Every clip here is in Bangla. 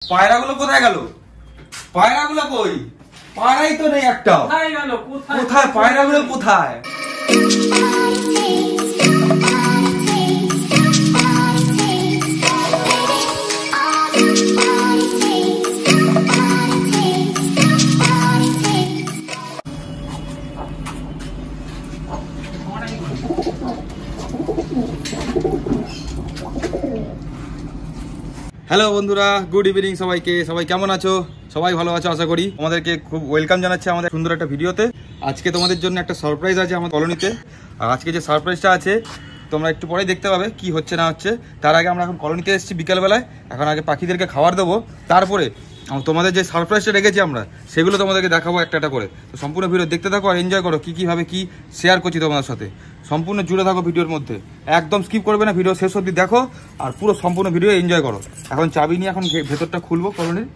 পায়রাগুলো কোথায় গেল? পায়রাগুলো কই? পায়রাই তো নেই একটাও। কোথায় গেল? কোথায় পায়রাগুলো কোথায়? হ্যালো বন্ধুরা, গুড ইভিনিং সবাইকে। সবাই কেমন আছো? সবাই ভালো আছো আশা করি। আমাদেরকে খুব ওয়েলকাম জানাচ্ছে আমাদের সুন্দর একটা ভিডিওতে। আজকে তোমাদের জন্য একটা সারপ্রাইজ আছে আমাদের কলোনিতে। আর আজকে যে সারপ্রাইজটা আছে তোমরা একটু পরেই দেখতে পাবে কি হচ্ছে না হচ্ছে। তার আগে আমরা এখন কলোনিতে এসেছি বিকালবেলায়। এখন আগে পাখিদেরকে খাবার দেবো, তারপরে তোমাদের যে সারপ্রাইজটা রেখেছি আমরা সেগুলো তোমাদেরকে দেখাবো একটা একটা করে। তো সম্পূর্ণ ভিডিও দেখতে থাকো আর এনজয় করো। কীভাবে কি শেয়ার করছি তোমাদের সাথে, সম্পূর্ণ জুড়ে থাকো ভিডিওর মধ্যে। একদম স্কিপ করবে না, ভিডিও শেষ অবধি দেখো আর পুরো সম্পূর্ণ ভিডিও এনজয় করো। এখন চাবি নিয়ে এখন ভেতরটা খুলবো, কলোনির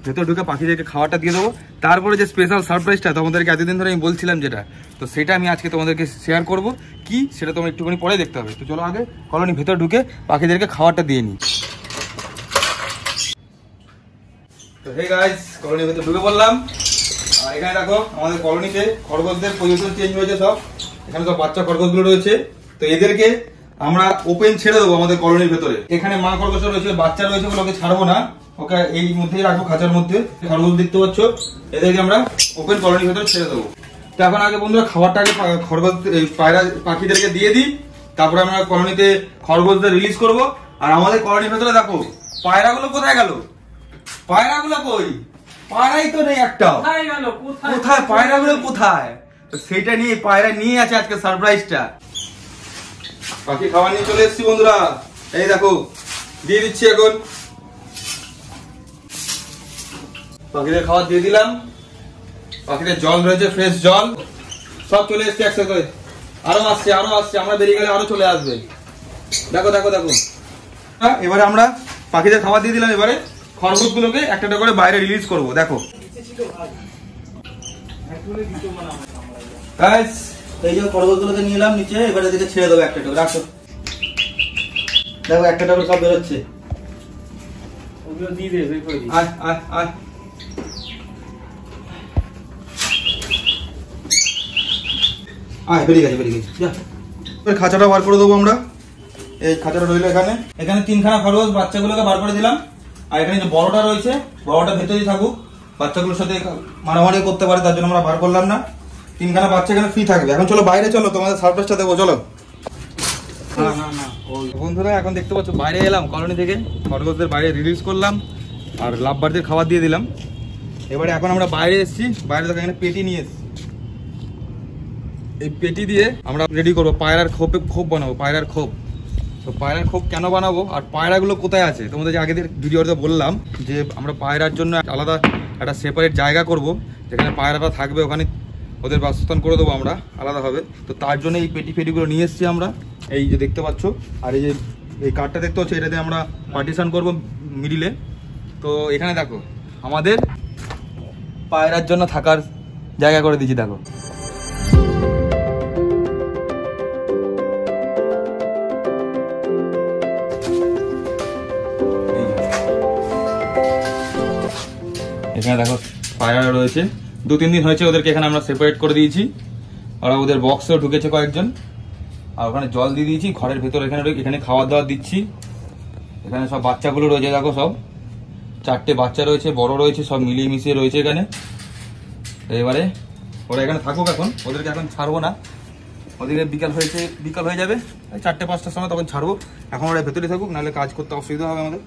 ভেতর ঢুকে পাখিদেরকে খাওয়াটা দিয়ে দেবো। তারপরে যে স্পেশাল সারপ্রাইজটা তোমাদেরকে এতদিন ধরে আমি বলছিলাম যেটা, তো সেটা আমি আজকে তোমাদেরকে শেয়ার করব। কি সেটা তোমরা একটুখানি পরে দেখতে হবে। তো চলো আগে কলোনি ভেতর ঢুকে পাখিদেরকে খাওয়াটা দিয়ে নিই। তো হে গাইস, কলোনির ভেতর ঢুকে পড়লাম। আর এখানে দেখো আমাদের কলোনিতে খরগোশদের পজিশন চেঞ্জ হয়েছে সব। এখানে সব বাচ্চা খরগোশগুলো রয়েছে। তো এদেরকে আমরা ওপেন ছেড়ে দেবো আমাদের কলোনির ভেতরে। এখানে মা খরগোশ রয়েছে, বাচ্চা রয়েছে, ওকে ছাড়বো না, ওকে এই মধ্যেই রাখবো, খাঁচার মধ্যে। খরগোশ দেখতে পাচ্ছ, এদেরকে আমরা ওপেন কলোনির ভেতরে ছেড়ে দেবো। তো এখন আগে বন্ধুরা খাবারটা আগে খরগোশ পায়রা পাখিদেরকে দিয়ে দিই, তারপরে আমরা কলোনিতে খরগোশদের রিলিজ করব। আর আমাদের কলোনির ভেতরে দেখো পায়রাগুলো কোথায় গেল? পায়রাগুলো কই? পায়রাই তো নেই একটাও। কোথায় পায়রাগুলো কোথায়? তো সেটা নিয়ে পায়রা নিয়ে আছে আজকে সারপ্রাইজটা। পাখি খাবার নিয়ে চলে এসেছি বন্ধুরা। এই দেখো দিয়ে দিচ্ছি এখন। পাখিদের খাবার দিয়ে দিলাম। পাখিদের জল রয়েছে, ফ্রেশ জল সব চলে এসছে একসাথে করে। আরো আসছে আমরা বেরিয়ে গেলে আরো চলে আসবে। দেখো দেখো দেখো। এবারে আমরা পাখিদের খাবার দিয়ে দিলাম। এবারে খরগোশ গুলোকে একটা একটা করে বাইরে রিলিজ করবো। দেখো এই যে খরগোশ গুলোকে নিয়ে এলাম নিচে, এবারে এদিকে ছেড়ে দেবো একটা একটা। রাখো, দেখো একটা একটা করে সব বেরোচ্ছে। ওগুলো দিয়ে দে, বের করে দিই। আয় আয় আয়। আয়, বেরিয়ে গেছে বেরিয়ে গেছে। খাঁচাটা বার করে দেবো আমরা। এই খাঁচাটা রইলো এখানে। এখানে তিনখানা খরগোশ বাচ্চাগুলোকে বার করে দিলাম। আর এখানে যে বড়টা রয়েছে, বড়টা ভেতরেই থাকুক, বাচ্চাগুলোর সাথে মারামারি করতে পারে, তার জন্য আমরা বার করলাম না। তিনখানা বাচ্চা এখানে ফ্রি থাকবে। এখন চলো বাইরে, চলো তোমাদের সারপ্রাইজটা দেবো। চলো বন্ধুরা, এখন দেখতে পাচ্ছ বাইরে এলাম কলোনি থেকে, খরগোশদের বাইরে রিলিজ করলাম আর লাভবারদের খাবার দিয়ে দিলাম। এবারে এখন আমরা বাইরে এসেছি। বাইরে দেখো এখানে পেটি নিয়ে এসেছি। এই পেটি দিয়ে আমরা রেডি করবো পায়রার খোপ বানাবো, পায়রার খোপ। তো পায়রার খোপ কেন বানাবো আর পায়রাগুলো কোথায় আছে, তোমাদের যে আগের ভিডিওতে বললাম যে আমরা পায়রার জন্য আলাদা একটা সেপারেট জায়গা করব, যেখানে পায়রাটা থাকবে, ওখানে ওদের বাসস্থান করে দেবো আমরা আলাদাভাবে। তো তার জন্য এই পেটিগুলো নিয়ে এসেছি আমরা, এই যে দেখতে পাচ্ছ। আর এই যে এই কাঠটা দেখতে পাচ্ছ, এটা দিয়ে আমরা পার্টিশন করব মিডিলে। তো এখানে দেখো আমাদের পায়রার জন্য থাকার জায়গা করে দিয়েছি। দেখো এখানে দেখো পায়রা রয়েছে। 2-3 দিন হয়েছে ওদেরকে এখানে আমরা সেপারেট করে দিয়েছি। আর ওদের বক্সেও ঢুকেছে কয়েকজন। আর ওখানে জল দিয়ে দিয়েছি ঘরের ভেতর। এখানে খাবার দাবার দিচ্ছি। এখানে সব বাচ্চাগুলো রয়েছে, দেখো সব 4টে বাচ্চা রয়েছে, বড় রয়েছে, সব মিলিয়ে মিশিয়ে রয়েছে এখানে। এবারে ওরা এখানে থাকুক, এখন ওদেরকে এখন ছাড়বো না। ওদিকে বিকাল হয়ে যাবে 4টে-5টার সময়, তখন ছাড়বো। এখন ওরা ভেতরে থাকুক, নাহলে কাজ করতে অসুবিধা হবে আমাদের।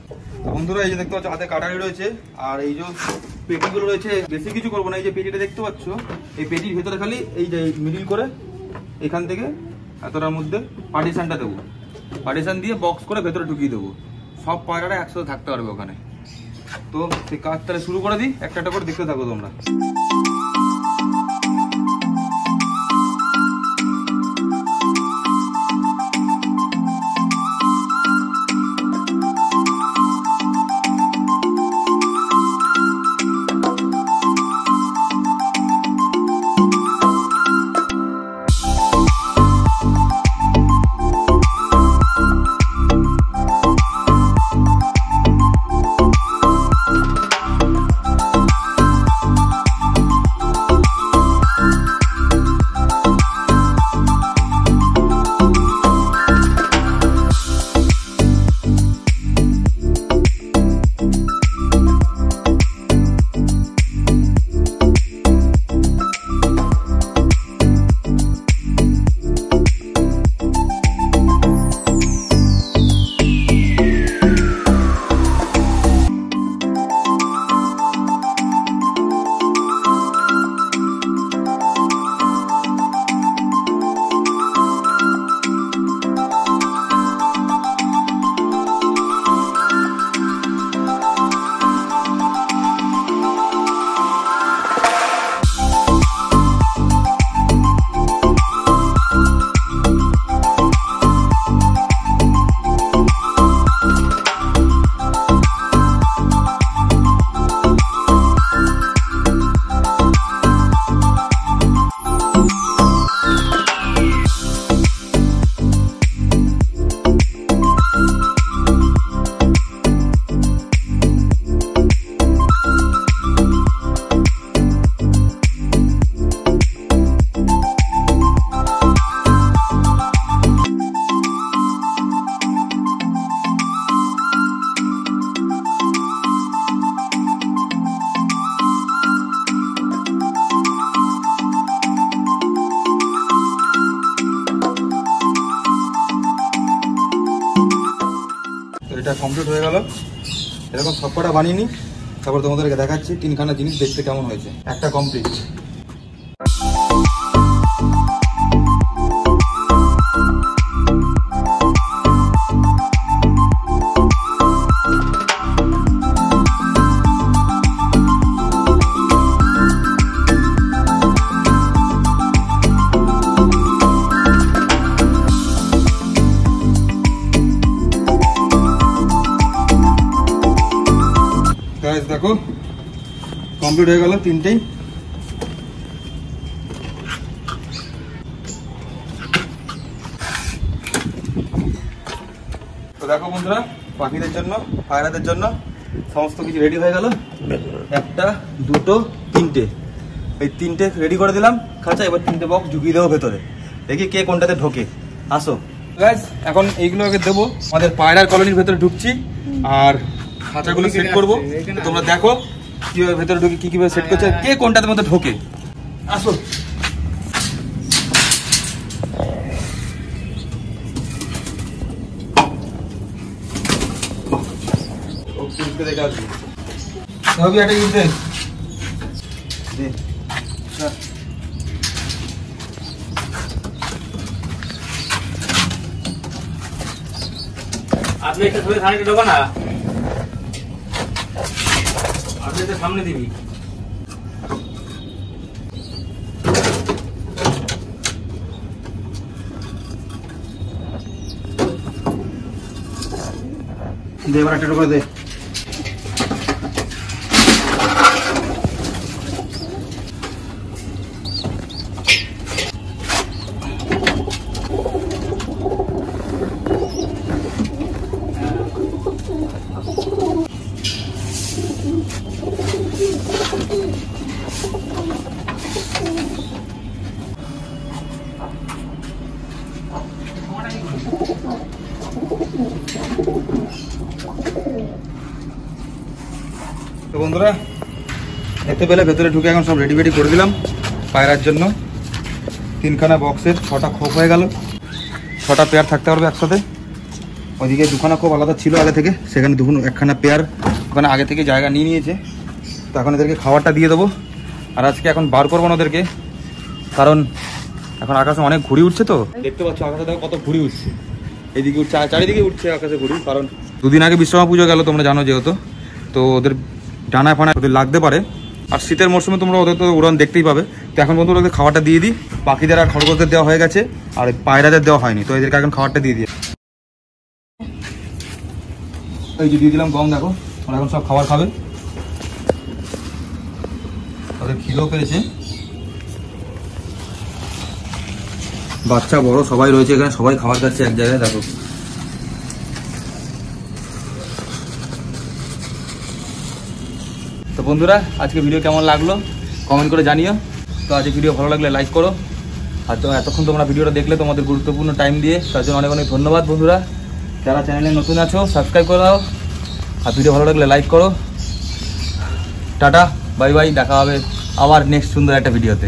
বন্ধুরা এই যে দেখতে পাচ্ছ হাতে কাটারি রয়েছে। আর এই যে পেটিগুলো রয়েছে, বেশি কিছু করবো না। এই যে পেটিটা দেখতে পাচ্ছ, এই পেটির ভেতরে খালি এই যে মিডিল করে এখান থেকে এতটার মধ্যে পার্টিশনটা দেবো। পার্টিশন দিয়ে বক্স করে ভেতরে ঢুকিয়ে দেবো। সব পায়রাটা একসাথে থাকতে পারবে ওখানে। তো সেই কাজ তাহলে শুরু করে দিই, একটা একটা করে দেখতে থাকো তোমরা। কমপ্লিট হয়ে গেল। এরকম সবকটা বানিয়ে নিই, তারপর তোমাদেরকে দেখাচ্ছি 3খানা জিনিস দেখতে কেমন হয়েছে। একটা কমপ্লিট। দেখো কমপ্লিট হয়ে গেল 3টেই। তো দেখো বন্ধুরা, পাখিদের জন্য, পায়রাদের জন্য সমস্ত কিছু রেডি হয়ে গেল। 1টা 2টো 3টে, এই 3টে রেডি করে দিলাম খাঁচা। এবার 3টে বক্স ঢুকিয়ে দেবো ভেতরে, দেখি কে কোনটাতে ঢোকে। আসো গাইস, এখন এইগুলোকে দেবো আমাদের পায়রার কলোনির ভেতরে ঢুকছি আর খাঁচাগুলো সেট করবো। তোমরা দেখো কিভাবে ভেতরে ঢুকে কি কিভাবে সেট করছে, কে কোনটার মধ্যে ঢোকে। আসো দেখে আসবি একটা ইট দেন। আপনি একটা ধরে সামনে ঢোকা না, আপনি একটা সামনে দিবি। দে এবার একটা ঢোকা দে। তো বন্ধুরা দেখতে পেলে ভেতরে ঢুকে এখন সব রেডি করে দিলাম পায়রার জন্য। 3খানা বক্সের 6টা খোপ হয়ে গেল। 6টা পেয়ার থাকতে পারবে একসাথে। ওইদিকে 2খানা খোপ আলাদা ছিল আগে থেকে, সেখানে 1খানা পেয়ার ওখানে আগে থেকে জায়গা নিয়ে নিয়েছে। তো এখন এদেরকে খাবারটা দিয়ে দেবো। আর আজকে এখন বার করবো না ওদেরকে, কারণ এখন আকাশে অনেক ঘুড়ি উঠছে। তো দেখতে পাচ্ছ আকাশে দেখো কত ঘুড়ি উঠছে, এইদিকে উঠছে, চারিদিকে উঠছে আকাশে ঘুড়ি। কারণ 2 দিন আগে বিশ্বকর্মা পুজো গেল, তোমরা জানো যেহেতু। তো ওদের ডানা ফানা ওদের লাগতে পারে। আর শীতের মরশুমে তোমরা ওদের তো উড়ান দেখতেই পাবে। তো এখন বন্ধু ওদের খাবারটা দিয়ে দিই। পাখিদের আর খরগোশদের দেওয়া হয়ে গেছে, আর পায়রাদের দেওয়া হয়নি। তো এদেরকে এখন খাবারটা দিয়ে দিই। এই যে দিয়ে দিলাম গম, দেখো ওরা এখন সব খাবার খাবে। ওদের খিদেও পেয়েছে, বাচ্চা বড় সবাই রয়েছে এখানে, সবাই খাবার খাচ্ছে এক জায়গায়। দেখো তো বন্ধুরা, আজকে ভিডিও কেমন লাগলো কমেন্ট করে জানিও। তো আজকে ভিডিও ভালো লাগলে লাইক করো। আর তো এতক্ষণ তোমরা ভিডিওটা দেখলে তোমাদের গুরুত্বপূর্ণ টাইম দিয়ে, তার জন্য অনেক অনেক ধন্যবাদ বন্ধুরা। যারা চ্যানেলে নতুন আছো সাবস্ক্রাইব করে দাও, আর ভিডিও ভালো লাগলে লাইক করো। টাটা, বাই বাই, দেখা হবে আবার নেক্সট সুন্দর একটা ভিডিওতে।